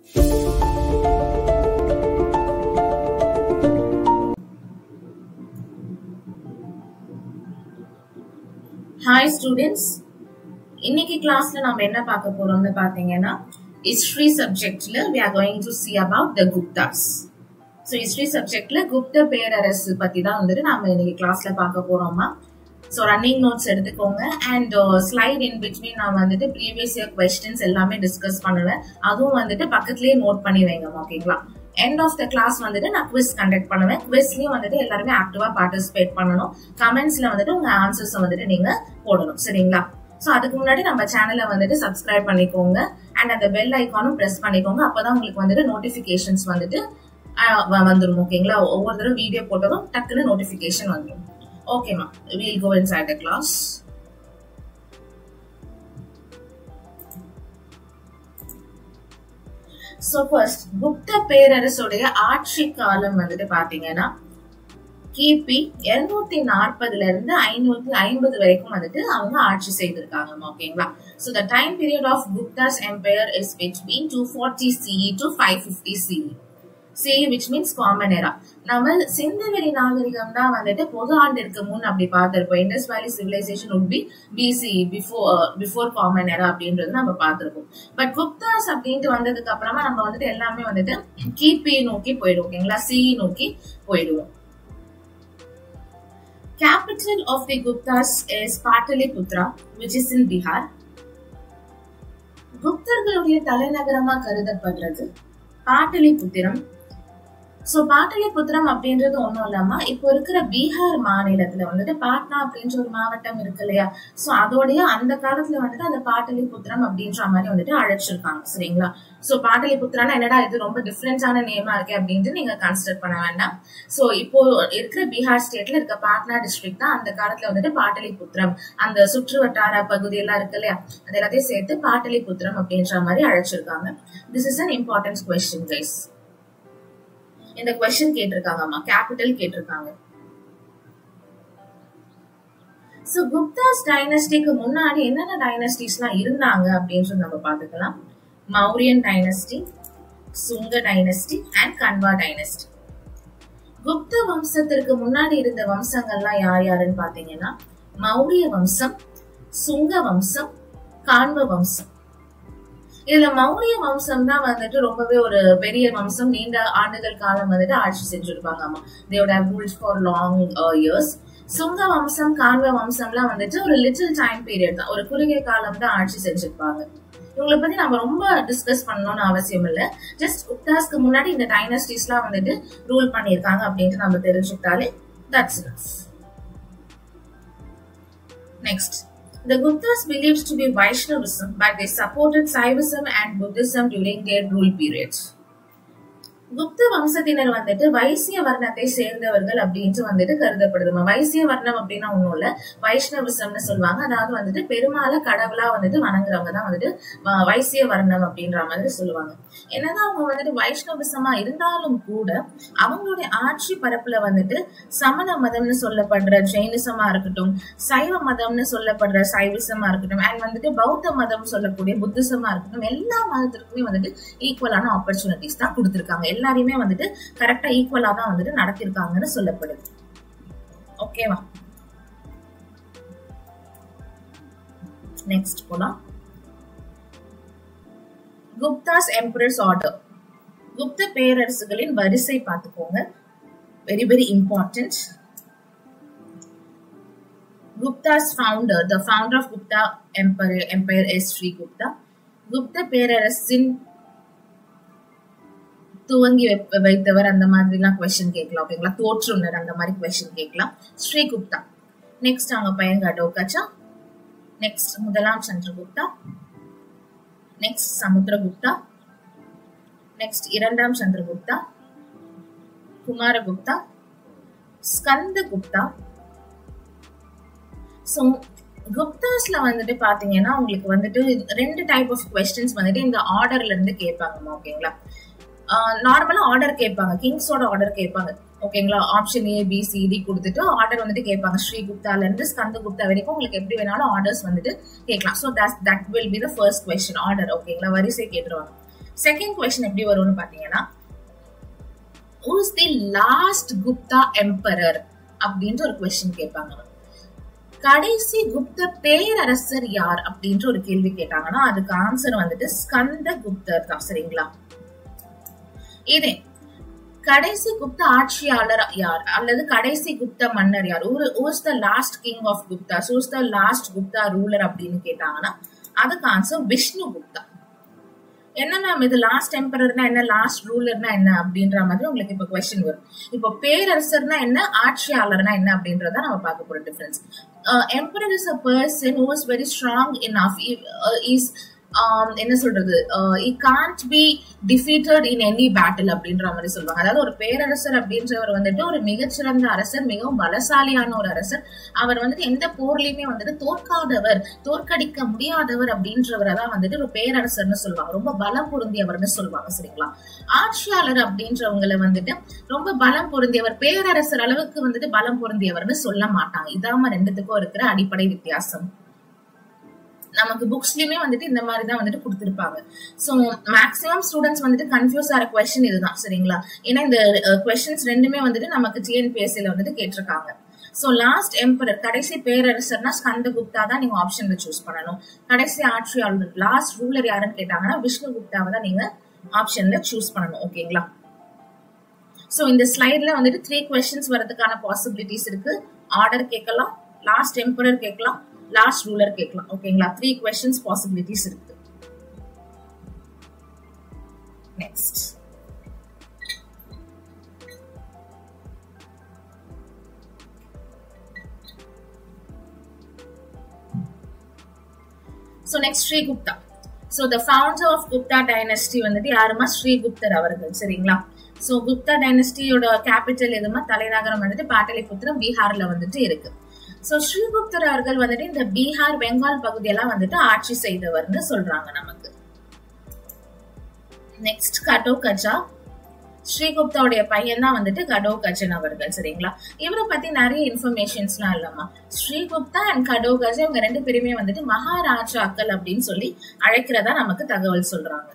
Hi students, இன்னைக்கு கிளாஸ்ல நாம என்ன பார்க்க போறோம்னு பாத்தீங்கன்னா history subjectல we are going to see about the Guptas. So history subjectல Gupta பேரரசு பத்தி தான் வந்துட்டு நாம இன்னைக்கு கிளாஸ்ல பார்க்க போறோமா. So running notes எடுத்துக்கோங்க and slide in between நான் வந்துட்டு previous year questions எல்லாமே டிஸ்கஸ் பண்ணுவேன். அதுவும் வந்துட்டு பக்கத்துலயே நோட் பண்ணி வைங்க ஓகேங்களா. End of the class வந்துட்டு நான் quiz conduct பண்ணுவேன். Quizலயும் வந்துட்டு எல்லாருமே ஆக்டிவா பார்ட்டிசிபேட் பண்ணணும். கமெண்ட்ஸ்ல வந்துட்டு உங்க ஆன்சர்ஸ் வந்துட்டு நீங்க போடணும் சரிங்களா. சோ அதுக்கு முன்னாடி நம்ம சேனலை வந்துட்டு சப்ஸ்கிரைப் பண்ணிக்கோங்க அண்ட் அந்த பெல் ஐகானும் பிரஸ் பண்ணிக்கோங்க. அப்பதான் உங்களுக்கு வந்துட்டு நோட்டிபிகேஷன்ஸ் வந்துட்டு வந்துடும் ஓகேங்களா. ஒவ்வொரு தடவை வீடியோ போட்டதும் டக்குன்னு நோட்டிபிகேஷன் வந்துடும். ஓகேமா, we'll go inside the class. So first, Gupta பேரரசுடைய ஆட்சி காலம் வந்துட்டு பாத்தீங்கன்னா கிபி 240 இருந்து 550 வரைக்கும் வந்துட்டு அவங்க ஆட்சி செய்திருக்காங்க ஓகேங்களா. So the time period of Gupta's empire is between 240 CE to 550 CE. CE which means common era. நம்ம சிந்துவெளி நாகரிகம் தான் வந்துட்டு பொது ஆண்டிற்கு முன் அப்படி பார்த்திருப்போம். இண்டஸ் வேலி civilisation would be BCE before common era அப்படின்றது நம்ம பார்த்திருப்போம். பட் குப்தாஸ் அப்படின்ட்டு வந்ததுக்கு அப்புறமா நம்ம வந்துட்டு எல்லாமே வந்துட்டு கிபி நோக்கி போயிடுவோம் ஓகேங்களா. CE நோக்கி போயிடுவோம். Capital of the Guptas is Pataliputra, which is in Bihar. குப்தர்களுடைய தலைநகரமா கருதப்படுறது பாட்டலிபுத்திரம். சோ பாட்டலிபுத்திரம் அப்படின்றது ஒண்ணும் இல்லாம இப்போ இருக்கிற பீகார் மாநிலத்துல வந்துட்டு பாட்னா அப்படின்ற ஒரு மாவட்டம் இருக்கு இல்லையா. சோ அதோடைய அந்த காலத்துல வந்துட்டு அந்த பாட்டலிபுத்திரம் அப்படின்ற மாதிரி வந்துட்டு அழைச்சிருக்காங்க சரிங்களா. சோ பாட்டலிபுத்திரம்னா என்னடா இது ரொம்ப டிஃபரன்ஸான நேமா இருக்கு அப்படின்ட்டு நீங்க கன்சிடர் பண்ண வேண்டாம். சோ இப்போ இருக்கிற பீகார் ஸ்டேட்ல இருக்க பாட்னா டிஸ்ட்ரிக்ட் தான் அந்த காலத்துல வந்துட்டு பாட்டலிபுத்திரம், அந்த சுற்று வட்டார பகுதி எல்லாம் இருக்கு இல்லையா, அது எல்லாத்தையும் சேர்த்து பாட்டலிபுத்திரம் அப்படின்ற மாதிரி அழைச்சிருக்காங்க. This is an important question guys. இந்த क्वेश्चन கேட்டிருக்காங்கம்மா, கேபிட்டல் கேட்டிருக்காங்க. சோ குப்தாஸ் டைனஸ்டிக்கு முன்னாடி என்னென்ன டைனஸ்டிஸ்லாம் இருந்தாங்க அப்படின்னு நம்ம பாத்துக்கலாம். Mauryan dynasty, Sunga dynasty and Kanva dynasty. Gupta வம்சத்திற்கு முன்னாடி இருந்த வம்சங்கள்லாம் யார் யாருன்னு பாத்தீங்கன்னா மௌரிய வம்சம், சுங்க வம்சம், கான்வ வம்சம். இதுல மௌரிய வம்சம் தான் வந்துட்டு ரொம்பவே ஒரு பெரிய வம்சம், நீண்ட ஆண்டுகள் காலம் வந்துட்டு ஆட்சி செஞ்சிருப்பாங்க. ஆமா, they would have ruled for long years. சுங்க வம்சம், கான்வ வம்சம்லாம் வந்துட்டு ஒரு லிட்டில் டைம் பீரியட் தான், ஒரு குறுகிய காலம் தான் ஆட்சி செஞ்சிருப்பாங்க. இவங்களை பத்தி நம்ம ரொம்ப டிஸ்கஸ் பண்ணணும்னு அவசியம் இல்ல. ஜஸ்ட் குப்தாஸ்க்கு முன்னாடி இந்த டைனஸ்டிஸ் எல்லாம் வந்துட்டு ரூல் பண்ணிருக்காங்க அப்படின்ட்டு நம்ம தெரிஞ்சுக்கிட்டாலே that's enough. Next, the Guptas believed to be Vaishnavism, but they supported Shaivism and Buddhism during their rule periods. Gupta வம்சத்தினர் வந்துட்டு வைசிய வர்ணத்தை சேர்ந்தவர்கள் அப்படின்ட்டு வந்துட்டு கருதப்படுது. வைசிய வர்ணம் அப்படின்னா ஒண்ணும் இல்ல, வைஷ்ணவிசம்னு சொல்லுவாங்க. அதாவது வந்துட்டு பெருமாளை கடவுளா வந்துட்டு வணங்குறவங்க தான் வந்துட்டு வைசிய வர்ணம் அப்படின்ற மாதிரி சொல்லுவாங்க. என்னதான் அவங்க வந்துட்டு வைஷ்ணவிசமா இருந்தாலும் கூட அவங்களுடைய ஆட்சி பரப்புல வந்துட்டு சமண மதம்னு சொல்லப்படுற ஜெயினிசமா இருக்கட்டும், சைவ மதம்னு சொல்லப்படுற சைவிசமா இருக்கட்டும் அண்ட் வந்துட்டு பௌத்த மதம் சொல்லக்கூடிய புத்திசமா இருக்கட்டும், எல்லா மதத்திற்குமே வந்துட்டு ஈக்குவலான ஆப்பர்ச்சுனிட்டிஸ் தான் கொடுத்திருக்காங்க. எல்லாரையுமே வந்துட்டு கரெக்டா ஈக்குவலா தான் வந்துட்டு நடத்திருக்காங்கன்னு சொல்லப்படுது. ஓகேவா, நெக்ஸ்ட் போலாம். Guptas emperors order. குப்த பேரரசுகளின் வரிசை பார்த்துக்கோங்க, very very important. Gupta's founder, the founder of Gupta empire is Sri Gupta. Gupta பேரரசின் துவங்கி வைத்தவர் அந்த மாதிரி எல்லாம் क्वेश्चन கேட்கலாம் ஓகேங்களா. தோற்றுனர் அந்த மாதிரி क्वेश्चन கேட்கலாம். ஸ்ரீ குப்தா. நெக்ஸ்ட் அவங்க பையன் கடோகச்சா. நெக்ஸ்ட் முதலாம் சந்திரகுப்தா. நெக்ஸ்ட் சமுத்திரகுப்தா. நெக்ஸ்ட் இரண்டாம் சந்திரகுப்தா, குமாரகுப்தா, ஸ்கந்தகுப்தா. சோ குப்தாஸ்ல வந்துட்டு பாத்தீங்கன்னா உங்களுக்கு வந்துட்டு ரெண்டு டைப் ஆஃப் क्वेश्चंस வந்துட்டு இந்த ஆர்டர்ல இருந்து கேட்பாங்க ஓகேங்களா. நார்மலா ஆர்டர் கேட்பாங்க, கிங்ஸோட ஆர்டர் கேட்பாங்க ஓகேங்களா. Option A B C D கொடுத்துட்டு ஆர்டர் வந்துட்டு கேட்பாங்க. ஸ்ரீ குப்தால இருந்து ஸ்கந்தகுப்தா வரைக்கும் உங்களுக்கு எப்படி வேணாலும் ஆர்டர்ஸ் வந்துட்டு கேட்கலாம். So that will be the first question, order ஓகேங்களா, வரிசை கேட்டுருவாங்க. செகண்ட் கொஸ்டின் எப்படி வரும்னு பாத்தீங்கன்னா, who is the last Gupta emperor அப்படின்ற ஒரு கொஸ்டின் கேட்பாங்க. கடைசி குப்த பேரரசர் யார் அப்படின்ற ஒரு கேள்வி கேட்டாங்கன்னா அதுக்கு ஆன்சர் வந்துட்டு ஸ்கந்த குப்தர் தான். சரிங்களா? இதே கடைசி குப்த ஆட்சியாளர் யார் அல்லது கடைசி குப்த மன்னர் யார், who is the last king of Gupta, who is the last Gupta ruler அப்படின்னு கேட்டாங்கன்னா அதுக்கு ஆன்சர் விஷ்ணு குப்தா. என்ன மேம் இது லாஸ்ட் எம்பரர்னா என்ன, லாஸ்ட் ரூலர்னா என்ன அப்படின்ற மாதிரி உங்களுக்கு இப்ப கொஸ்டின் வரும். இப்போ பேரரசர்னா என்ன, ஆட்சியாளர்னா என்ன அப்படின்றத நம்ம பார்க்க போறோம் difference. Emperor is a person who is very strong enough, is என்ன சொல்றது, he can't be defeated in any battle அப்படின்ற மாதிரி சொல்லுவாங்க. அதாவது ஒரு பேரரசர் அப்படின்றவர் வந்துட்டு ஒரு மிகச்சிறந்த அரசர், மிகவும் பலசாலியான ஒரு அரசர். அவர் வந்துட்டு எந்த போர்லயுமே வந்துட்டு தோற்காதவர், தோற்கடிக்க முடியாதவர் அப்படின்றவரை தான் வந்துட்டு ஒரு பேரரசர்னு சொல்லுவாங்க, ரொம்ப பலம் பொருந்தியவர்னு சொல்லுவாங்க. சரிங்களா? ஆட்சியாளர் அப்படின்றவங்களை வந்துட்டு ரொம்ப பலம் பொருந்தியவர், பேரரசர் அளவுக்கு வந்துட்டு பலம் பொருந்தியவர்னு சொல்ல மாட்டாங்க. இதாம ரெண்டுத்துக்கும் இருக்கிற அடிப்படை வித்தியாசம். நமக்கு புக்ஸ்லயுமே வந்துட்டு இந்த மாதிரி தான் வந்துட்டு கொடுத்திருப்பாங்க. சோ மேக்ஸிமம் ஸ்டூடெண்ட்ஸ் வந்துட்டு கன்ஃபியூஸ் ஆகிற கொஸ்டின் இதுதான். சரிங்களா? ஏன்னா இந்த கொஸ்டின்ஸ் ரெண்டுமே வந்துட்டு நமக்கு டிஎன்பிஎஸ்சில வந்துட்டு கேட்டிருக்காங்க. சோ லாஸ்ட் எம்பரர், கடைசி பேரரசர்னா ஸ்கந்த குப்தா தான் நீங்க ஆப்ஷன்ல சூஸ் பண்ணணும். கடைசி ஆட்சியாளர், லாஸ்ட் ரூலர் யாருன்னு கேட்டாங்கன்னா விஷ்ணு குப்தாவை தான் நீங்க ஆப்ஷன்ல சூஸ் பண்ணணும். ஓகேங்களா? சோ இந்த ஸ்லைட்ல வந்துட்டு 3 கொஸ்டின்ஸ் வரதுக்கான பாசிபிலிட்டிஸ் இருக்கு. ஆர்டர் கேட்கலாம், லாஸ்ட் எம்பரர் கேட்கலாம், லாஸ்ட் ரூலர் கேட்கலாம். ஓகேங்களா? 3 questions possibilities இருக்கு. Next so next Sri Gupta. so the founder of Gupta dynasty வந்துட்டு யாருமா, ஸ்ரீகுப்தர் அவர்கள். சரிங்களா? சோ குப்தா டைனஸ்டியோட கேபிட்டல் எதுமா, தலைநகரம் வந்துட்டு பாட்டலிபுத்திரம், பீகார்ல வந்துட்டு இருக்கு. சோ ஸ்ரீகுப்தர் அவர்கள் வந்துட்டு இந்த பீகார், பெங்கால் பகுதியெல்லாம் வந்துட்டு ஆட்சி செய்தவர்னு சொல்றாங்க நமக்கு. நெக்ஸ்ட் கடோகஜா. ஸ்ரீகுப்தாவுடைய பையன் தான் வந்துட்டு கடோகஜன் அவர்கள். சரிங்களா? இவரை பத்தி நிறைய இன்ஃபர்மேஷன்ஸ் எல்லாம் இல்லம்மா. ஸ்ரீகுப்தா அண்ட் கடோகஜா இவங்க 2 பேருமே வந்துட்டு மகாராஜாக்கள் அப்படின்னு சொல்லி அழைக்கிறதா நமக்கு தகவல் சொல்றாங்க.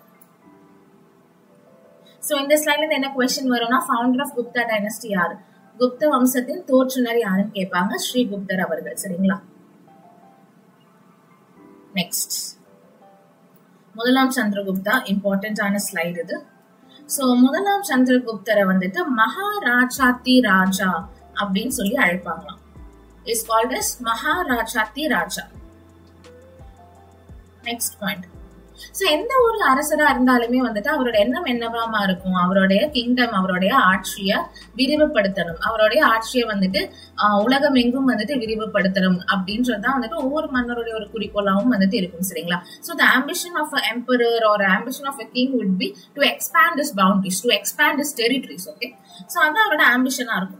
சோ இந்த ஸ்லைட்ல என்ன கொஸ்டின் வரும்னா, ஃபவுண்டர் ஆஃப் குப்தா டைனஸ்டி யாரு, குப்த வம்சத்தின் தோற்றுனர் யாருன்னு கேட்பாங்க, ஸ்ரீகுப்தர் அவர்கள். சரிங்களா? நெக்ஸ்ட் முதலாம் சந்திரகுப்தா. இம்பார்ட்டன்டான ஸ்லைட் இது. சோ முதலாம் சந்திரகுப்தரை வந்துட்டு மகாராஜாத்தி ராஜா அப்படின்னு சொல்லி அழைப்பாங்களாம். இஸ் கால்ட் அஸ் மகாராஜாத்தி ராஜா. Next point. சோ எந்த ஒரு அரசரா இருந்தாலுமே வந்துட்டு அவரோட எண்ணம் என்னவாமா இருக்கும், அவருடைய கிங்டம், அவருடைய ஆட்சியை விரிவுபடுத்தணும், அவருடைய ஆட்சியை வந்துட்டு உலகம் எங்கும் வந்துட்டு விரிவுபடுத்தணும் அப்படின்றதுதான் வந்துட்டு ஒவ்வொரு மன்னருடைய ஒரு குறிக்கோளாவும் வந்துட்டு இருக்கும். சரிங்களா? So the ambition of an emperor or ambition of a king would be to expand his boundaries, to expand his territories. okay, so அதான் அவரோட ஆம்பிஷனா இருக்கும்.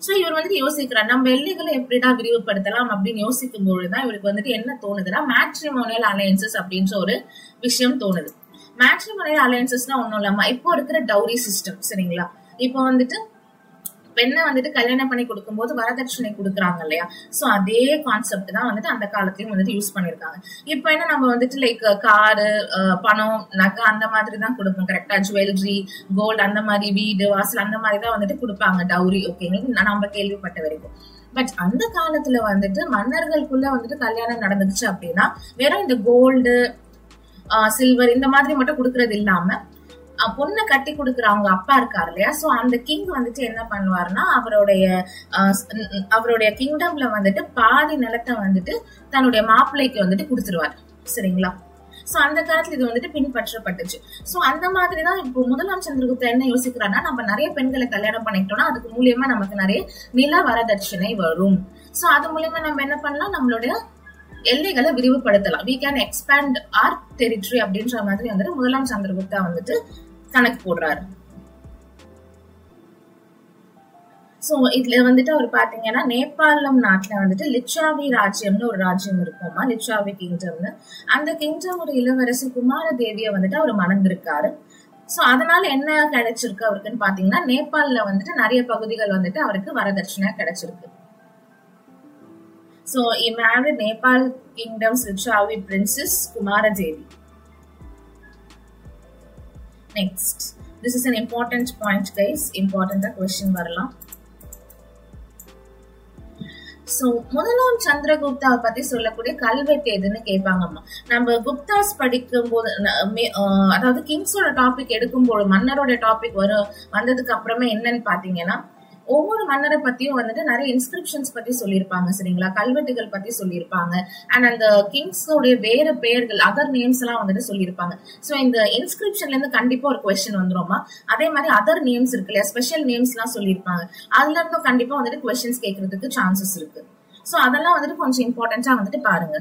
சோ இவர் வந்துட்டு யோசிக்கிறார், நம்ம எல்லைகளை எப்படிடா விரிவுபடுத்தலாம் அப்படின்னு யோசிக்கும் பொழுதுதான் இவருக்கு வந்துட்டு என்ன தோணுதுன்னா, மேட்ரிமோனியல் அலையன்சஸ் அப்படின்ற ஒரு விஷயம் தோணுது. மேட்ரிமோனியல் அலையன்சஸ்னா ஒண்ணும் இல்லாம இப்போ இருக்கிற டவுரி சிஸ்டம். சரிங்களா? இப்போ வந்துட்டு பெண்ணை வந்துட்டு கல்யாணம் பண்ணி கொடுக்கும் போது வரதட்சணை கொடுக்குறாங்க இல்லையா, சோ அதே கான்செப்ட் தான் வந்துட்டு அந்த காலத்தையும் வந்துட்டு யூஸ் பண்ணிருக்காங்க. இப்ப என்ன நம்ம வந்துட்டு லைக் காரு, பணம், நகை அந்த மாதிரி தான் கொடுப்போம். கரெக்டா? ஜுவல்லரி, கோல்டு அந்த மாதிரி, வீடு வாசல் அந்த மாதிரி தான் வந்துட்டு கொடுப்பாங்க டவுரி. ஓகேங்களா? நம்ம கேள்விப்பட்ட வரைக்கும். பட் அந்த காலத்துல வந்துட்டு மன்னர்களுக்குள்ள வந்துட்டு கல்யாணம் நடந்துச்சு அப்படின்னா வெறும் இந்த கோல்டு, சில்வர் இந்த மாதிரி மட்டும் கொடுக்கறது இல்லாம பொண்ணை கட்டி கொடுக்குற அவங்க அப்பா இருக்காரு இல்லையா, சோ அந்த கிங் வந்துட்டு என்ன பண்ணுவாருன்னா அவருடைய கிங்டம்ல வந்துட்டு பாதி நிலத்தை வந்துட்டு தன்னுடைய மாப்பிள்ளைக்கு வந்துட்டு கொடுத்துருவாரு. சரிங்களா? சோ அந்த காலத்துல இது வந்துட்டு பின்பற்றப்பட்டுச்சு. சோ அந்த மாதிரிதான் இப்போ முதலாம் சந்திரகுப்தர் என்ன யோசிக்கிறாருன்னா, நம்ம நிறைய பெண்களை கல்யாணம் பண்ணிட்டோம்னா அதுக்கு மூலியமா நமக்கு நிறைய நில வரதட்சணை வரும். சோ அது மூலியமா நம்ம என்ன பண்ணலாம், நம்மளுடைய எல்லைகளை விரிவுபடுத்தலாம். we can expand our territory அப்படின்ற மாதிரி வந்துட்டு முதலாம் சந்திரகுப்தா வந்துட்டு கணக்கு போடுறாரு. சோ இதுல வந்துட்டு அவர் பாத்தீங்கன்னா நேபாளம் நாட்டுல வந்துட்டு லிச்சாவி ராஜ்யம்னு ஒரு ராஜ்யம் இருக்குமா, லிச்சாவி கிங்டம்னு. அந்த கிங்டம் ஒரு இளவரசி குமார தேவிய வந்துட்டு அவர் மணந்திருக்காரு. சோ அதனால என்ன கிடைச்சிருக்கு அவருக்குன்னு பாத்தீங்கன்னா, நேபாள்ல வந்துட்டு நிறைய பகுதிகள் வந்துட்டு அவருக்கு வரதட்சணை கிடைச்சிருக்கு. So he married Nepal Kingdom's Lichavi princess Kumara Devi. Next, this is an important point guys, important question வரலாம். So முதலாம் சந்திரகுப்தாவை பத்தி சொல்லக்கூடிய கல்வெட்டு எதுன்னு கேட்பாங்கம்மா. நம்ம குப்தாஸ் படிக்கும் போது அதாவது கிங்ஸோட டாபிக் எடுக்கும்போது மன்னரோட டாபிக் வந்ததுக்கு அப்புறமே என்னன்னு பாத்தீங்கன்னா ஒவ்வொரு மன்னரை பத்தியும் வந்துட்டு நிறைய இன்ஸ்கிரிப்ஷன்ஸ் பத்தி சொல்லியிருப்பாங்க சரிங்களா, கல்வெட்டுகள் பத்தி சொல்லியிருப்பாங்க. அண்ட் அந்த கிங்ஸோடைய வேற பெயர்கள் அதர் நேம்ஸ் எல்லாம் வந்துட்டு சொல்லியிருப்பாங்க. சோ இந்த இன்ஸ்கிரிப்ஷன்ல இருந்து கண்டிப்பா ஒரு கொஸ்டின் வந்துருமா. அதே மாதிரி அதர் நேம்ஸ் இருக்கு இல்லையா, ஸ்பெஷல் நேம்ஸ் எல்லாம் சொல்லியிருப்பாங்க, அதுல இருந்தும் கண்டிப்பா வந்துட்டு கொஸ்டின்ஸ் கேட்கறதுக்கு சான்சஸ் இருக்கு. சோ அதெல்லாம் வந்துட்டு கொஞ்சம் இம்பார்ட்டன்டா வந்துட்டு பாருங்க.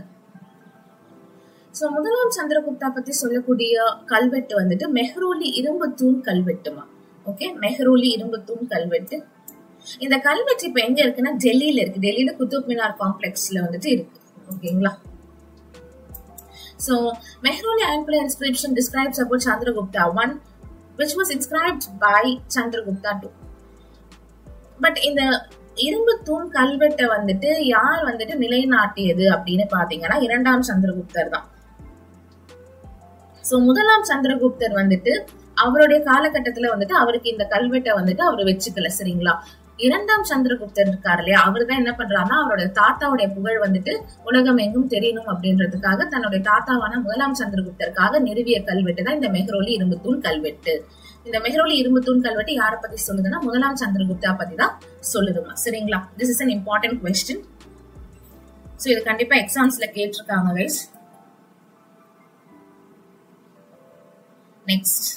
சோ முதலாம் சந்திரகுப்தா பத்தி சொல்லக்கூடிய கல்வெட்டு வந்துட்டு மெஹ்ரௌலி இரும்பு தூண் கல்வெட்டுமா. ஓகே, மெஹ்ரௌலி இரும்பு தூண் கல்வெட்டு. இந்த கல்வெட்டு இப்ப எங்க இருக்குன்னா டெல்லியில இருக்கு. டெல்லியில குதுப் மினார் காம்ப்ளெக்ஸ்ல வந்துட்டு இருக்கு. ஓகேங்களா. So Mehroli iron pillar inscription describes about Chandragupta I, which was inscribed by Chandragupta II. But இந்த இரும்பு தூண் கல்வெட்டை வந்துட்டு யார் வந்துட்டு நிலைநாட்டியது அப்படின்னு பாத்தீங்கன்னா இரண்டாம் சந்திரகுப்தர் தான். சோ முதலாம் சந்திரகுப்தர் வந்துட்டு அவருடைய காலகட்டத்துல வந்துட்டு அவருக்கு இந்த கல்வெட்டை வந்துட்டு அவர் வச்சுக்கல சரிங்களா. இரண்டாம் சந்திரகுப்தர் இருக்காரு இல்லையா, அவர் தான் என்ன பண்றாருன்னா அவருடைய தாத்தாவுடைய புகழ் வந்துட்டு உலகம் எங்கும் தெரியணும் அப்படின்றதுக்காக தன்னுடைய தாத்தாவான முதலாம் சந்திரகுப்தருக்காக நிறுவிய கல்வெட்டு தான் இந்த மெஹ்ரௌலி இரும்பு தூண் கல்வெட்டு. இந்த மெஹ்ரௌலி இரும்பு தூண் கல்வெட்டு யாரை பத்தி சொல்லுதுன்னா முதலாம் சந்திரகுப்தா பத்தி தான் சொல்லுதுமா சரிங்களா. This is an important question. So இது கண்டிப்பா எக்ஸாம்ஸ்ல கேட்டிருக்காங்க guys. Next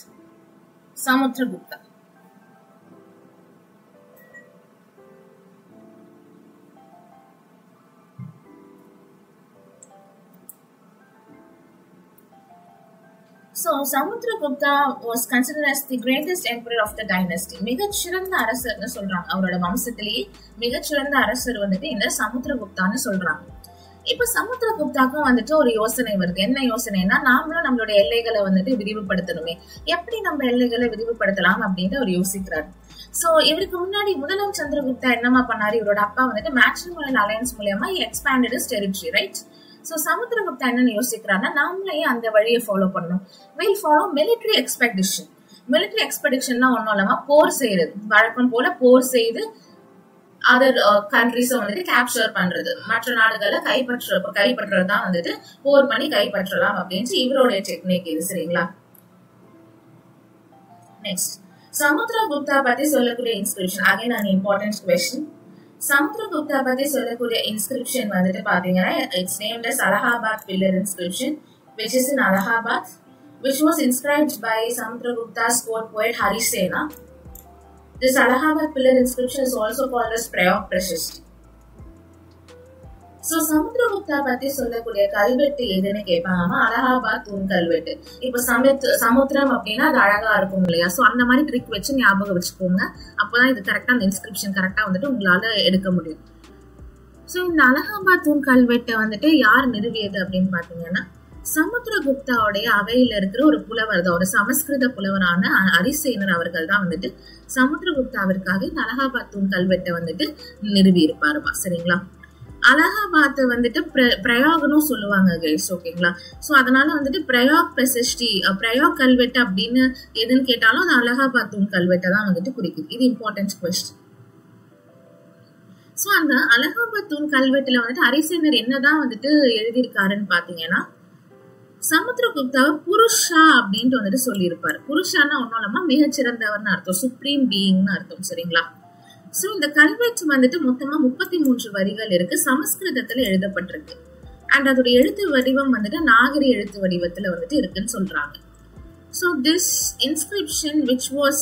Samudragupta. So Samudragupta was considered as the greatest emperor of the dynasty. மிகச்சிறந்த அரசர்னு சொல்றாங்க. அவரோட வம்சத்திலேயே மிகச்சிறந்த அரசர் வந்துட்டு இந்த சமுத்திரகுப்தான்னு சொல்றாங்க. இப்ப சமுத்திரகுப்தாக்கும் வந்துட்டு ஒரு யோசனை வருது. என்ன யோசனைனா நாமளும் நம்மளுடைய எல்லைகளை வந்துட்டு விரிவுபடுத்தணுமே, எப்படி நம்ம எல்லைகளை விரிவுபடுத்தலாம் அப்படின்னு அவர் யோசிக்கிறாரு. சோ இவருக்கு முன்னாடி முதலாம் சந்திரகுப்தா என்னமா பண்ணாரு, இவரோட அப்பா வந்துட்டு மேட்ரிமோனியல் அலையன்ஸ் மூலமா expanded his territory, right? So Samudragupta என்ன யோசிக்கிறாருன்னா நாமளே அந்த வழியை ஃபாலோ பண்ணணும். we'll follow military expedition. military expeditionனா ஒன்னும் இல்லாம போர் செய்யறது, வழக்கம் போல போர் செய்து அதர் கண்ட்ரிஸ வந்துட்டு கேப்சர் பண்றது, மற்ற நாடுகளை கைப்பற்றதான் வந்துட்டு போர் பண்ணி கைப்பற்றலாம் அப்படின்னு இவருடைய டெக்னிக் இது சரிங்களா. நெக்ஸ்ட் சமுத்திரகுப்தா பத்தி சொல்லக்கூடிய inscription, again an important question. Samudragupta பத்தி சொல்லக்கூடிய இன்ஸ்கிரிப்ஷன் வந்துட்டு பாத்தீங்கன்னா it's named as Allahabad pillar inscription, which is in Allahabad, which was inscribed by Samudragupta's court poet Harisena. This Allahabad pillar inscription is also called as Prayog Prashasti. So Samudragupta பத்தி சொல்லக்கூடிய கல்வெட்டு எதுன்னு கேட்பாங்க, அலகாபாத் தூண் கல்வெட்டு. இப்ப சமுத்திரம் அப்படின்னா அது அழகா இருக்கும் இல்லையா, சோ அந்த மாதிரி ட்ரிக் வச்சு ஞாபகம் வச்சுக்கோங்க. அப்பதான் இது கரெக்டா அந்த இன்ஸ்கிரிப்ஷன் கரெக்டா வந்துட்டு உங்களால எடுக்க முடியும். சோ இந்த அலகாபாத் தூண் கல்வெட்டை வந்துட்டு யார் நிறுவியது அப்படின்னு பாத்தீங்கன்னா சமுத்திரகுப்தாவுடைய அவையில இருக்கிற ஒரு புலவர் தான், ஒரு சமஸ்கிருத புலவரான ஹரிசேனர் அவர்கள் தான் வந்துட்டு சமுத்திரகுப்தாவிற்காக இந்த அலகாபாத் தூண் கல்வெட்டை வந்துட்டு நிறுவி இருப்பாருமா சரிங்களா. அலகாபாத் வந்துட்டு பிரயாக்னு சொல்லுவாங்க கைஸ், ஓகேங்களா. சோ அதனால வந்துட்டு பிரயாக் பிரசஸ்டி, பிரயாக் கல்வெட்டு அப்படின்னு எதுன்னு கேட்டாலும் அது அலகாபாத் தூண் கல்வெட்டை தான் வந்துட்டு குறிக்குது. இது இம்பார்ட்டன்ட் கொஸ்டின். சோ அந்த அலகாபாத் தூண் கல்வெட்டுல வந்துட்டு ஹரிசேனர் என்னதான் வந்துட்டு எழுதியிருக்காருன்னு பாத்தீங்கன்னா சமுத்திரகுப்தாவை புருஷா அப்படின்ட்டு வந்துட்டு சொல்லியிருப்பாரு. புருஷானா ஒன்னும் இல்லாம மிகச்சிறந்தவர்னு அர்த்தம், சுப்ரீம் பீயிங்னு அர்த்தம் சரிங்களா. சோ இந்த கல்வெட்டு வந்துட்டு மொத்தமா 33 வரிகள் இருக்கு, சமஸ்கிருதத்துல எழுதப்பட்டிருக்கு. அண்ட் அதோட எழுத்து வடிவம் வந்துட்டு நாகரி எழுத்து வடிவத்துல வந்துட்டு இருக்குன்னு சொல்றாங்க. So this inscription which was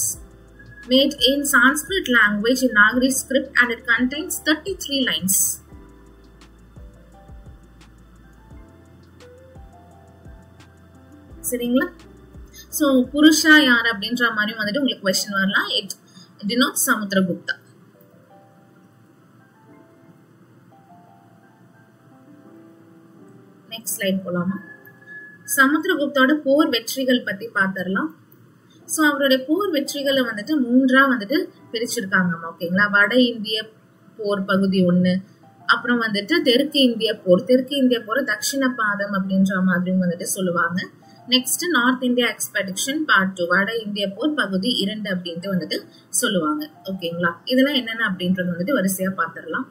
made in Sanskrit language in Nagari script and it contains 33 lines. சரிங்களா. சோ புருஷா யார் அப்படின்ற மாதிரி வந்துட்டு உங்களுக்கு क्वेश्चन வரலாம். it denotes Samudragupta. Next slide போலாமா. சமுத்திரகுப்தோட போர் வெற்றிகள் பத்தி பாத்திரலாம். சோ அவருடைய போர் வெற்றிகளை வந்துட்டு 3ஆ வந்துட்டு பிரிச்சிருக்காங்க, ஓகேங்களா. வட இந்திய போர் பகுதி 1, அப்புறம் வந்துட்டு தெற்கு இந்திய போர், தெற்கு இந்திய போர் தட்சிண பாதம் அப்படின்ற மாதிரி வந்துட்டு சொல்லுவாங்க. Next north India expedition part 2 வட இந்திய போர் பகுதி 2 அப்படின்ட்டு வந்துட்டு சொல்லுவாங்க. ஓகேங்களா, இதெல்லாம் என்னென்ன அப்படின்றது வந்துட்டு வரிசையா பார்த்துடலாம்.